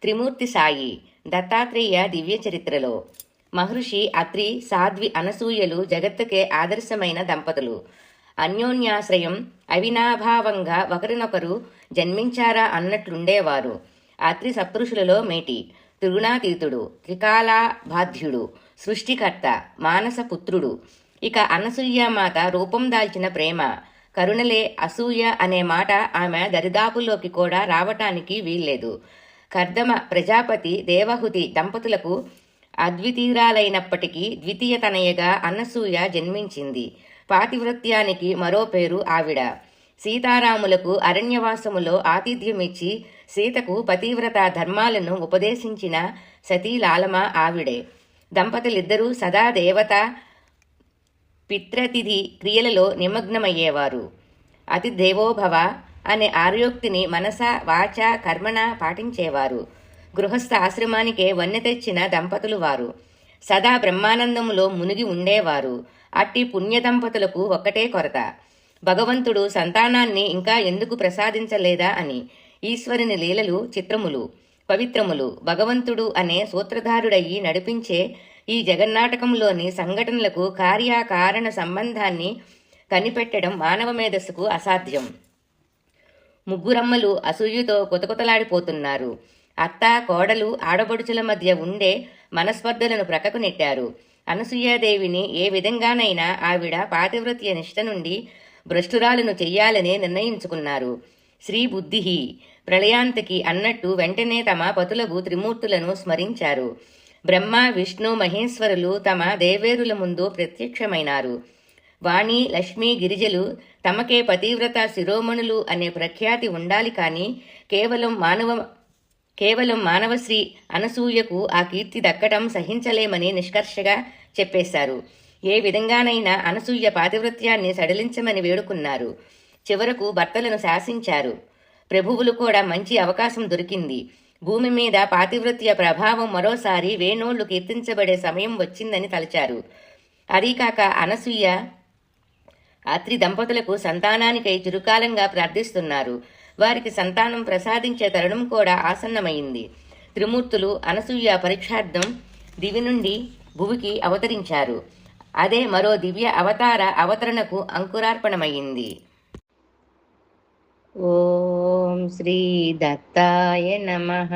త్రిమూర్తి సాయి దత్తాత్రేయ దివ్య చరిత్రలో మహర్షి అత్రి సాధ్వి అనసూయలు జగత్తుకే ఆదర్శమైన దంపతులు. అన్యోన్యాశ్రయం అవినాభావంగా ఒకరినొకరు జన్మించారా అన్నట్లుండేవారు. అత్రి సప్తఋషులలో మేటి, త్రిగుణాతీతుడు, త్రికాలాబాధ్యుడు, సృష్టికర్త, మానసపుత్రుడు. ఇక అనసూయమాత రూపం దాల్చిన ప్రేమ, కరుణలే. అసూయ అనే మాట ఆమె దరిదాపుల్లోకి కూడా రావటానికి వీల్లేదు. కర్దమ ప్రజాపతి దేవహుతి దంపతులకు అద్వితీయురాలైనప్పటికీ ద్వితీయ తనయగా అనసూయ జన్మించింది. పాతివ్రత్యానికి మరో పేరు ఆవిడ. సీతారాములకు అరణ్యవాసములో ఆతిథ్యమిచ్చి సీతకు పతివ్రత ధర్మాలను ఉపదేశించిన సతీలాలమ ఆవిడే. దంపతులిద్దరూ సదా దేవత పిత్రతిథి క్రియలలో నిమగ్నమయ్యేవారు. అతిదేవోభవ అనే ఆర్యోక్తిని మనస వాచ కర్మణ పాటించేవారు. గృహస్థ ఆశ్రమానికే వన్నె తెచ్చిన దంపతులు వారు. సదా బ్రహ్మానందములో మునిగి ఉండేవారు. అట్టి పుణ్య దంపతులకు ఒక్కటే కొరత, భగవంతుడు సంతానాన్ని ఇంకా ఎందుకు ప్రసాదించలేదా అని. ఈశ్వరుని లీలలు చిత్రములు, పవిత్రములు. భగవంతుడు అనే సూత్రధారుడయ్యి నడిపించే ఈ జగన్నాటకంలోని సంఘటనలకు కార్యకారణ సంబంధాన్ని కనిపెట్టడం మానవ మేధస్సుకు అసాధ్యం. ముగ్గురమ్మలు అసూయతో కొతకొతలాడిపోతున్నారు. అత్త కోడలు ఆడబడుచుల మధ్య ఉండే మనస్పర్ధలను ప్రక్కకు నెట్టారు. అనసూయాదేవిని ఏ విధంగానైనా ఆవిడ పాతివ్రత్య నిష్ట నుండి భ్రష్టురాలను చెయ్యాలని నిర్ణయించుకున్నారు. శ్రీ బుద్ధి ప్రళయాంతకి అన్నట్టు వెంటనే తమ పతులకు త్రిమూర్తులను స్మరించారు. బ్రహ్మ విష్ణు మహేశ్వరులు తమ దేవేరుల ముందు ప్రత్యక్షమైనారు. వాణి లక్ష్మీ గిరిజలు తమకే పతివ్రత శిరోమణులు అనే ప్రఖ్యాతి ఉండాలి, కానీ కేవలం మానవశ్రీ అనసూయకు ఆ కీర్తి దక్కటం సహించలేమని నిష్కర్షగా చెప్పేశారు. ఏ విధంగానైనా అనసూయ పాతివ్రత్యాన్ని సడలించమని వేడుకున్నారు. చివరకు భర్తలను శాసించారు. ప్రభువులు కూడా మంచి అవకాశం దొరికింది. భూమి మీద పాతివ్రత్య ప్రభావం మరోసారి వేణోళ్లు కీర్తించబడే సమయం వచ్చిందని తలచారు. అదీకాక అనసూయ అత్రి దంపతులకు సంతానానికై చిరుకాలంగా ప్రార్థిస్తున్నారు. వారికి సంతానం ప్రసాదించే తరుణం కూడా ఆసన్నమైంది. త్రిమూర్తులు అనసూయ పరీక్షార్థం దివి నుండి భువికి అవతరించారు. అదే మరో దివ్య అవతరణకు అంకురార్పణమైంది. ఓం శ్రీ దత్తాయ నమః.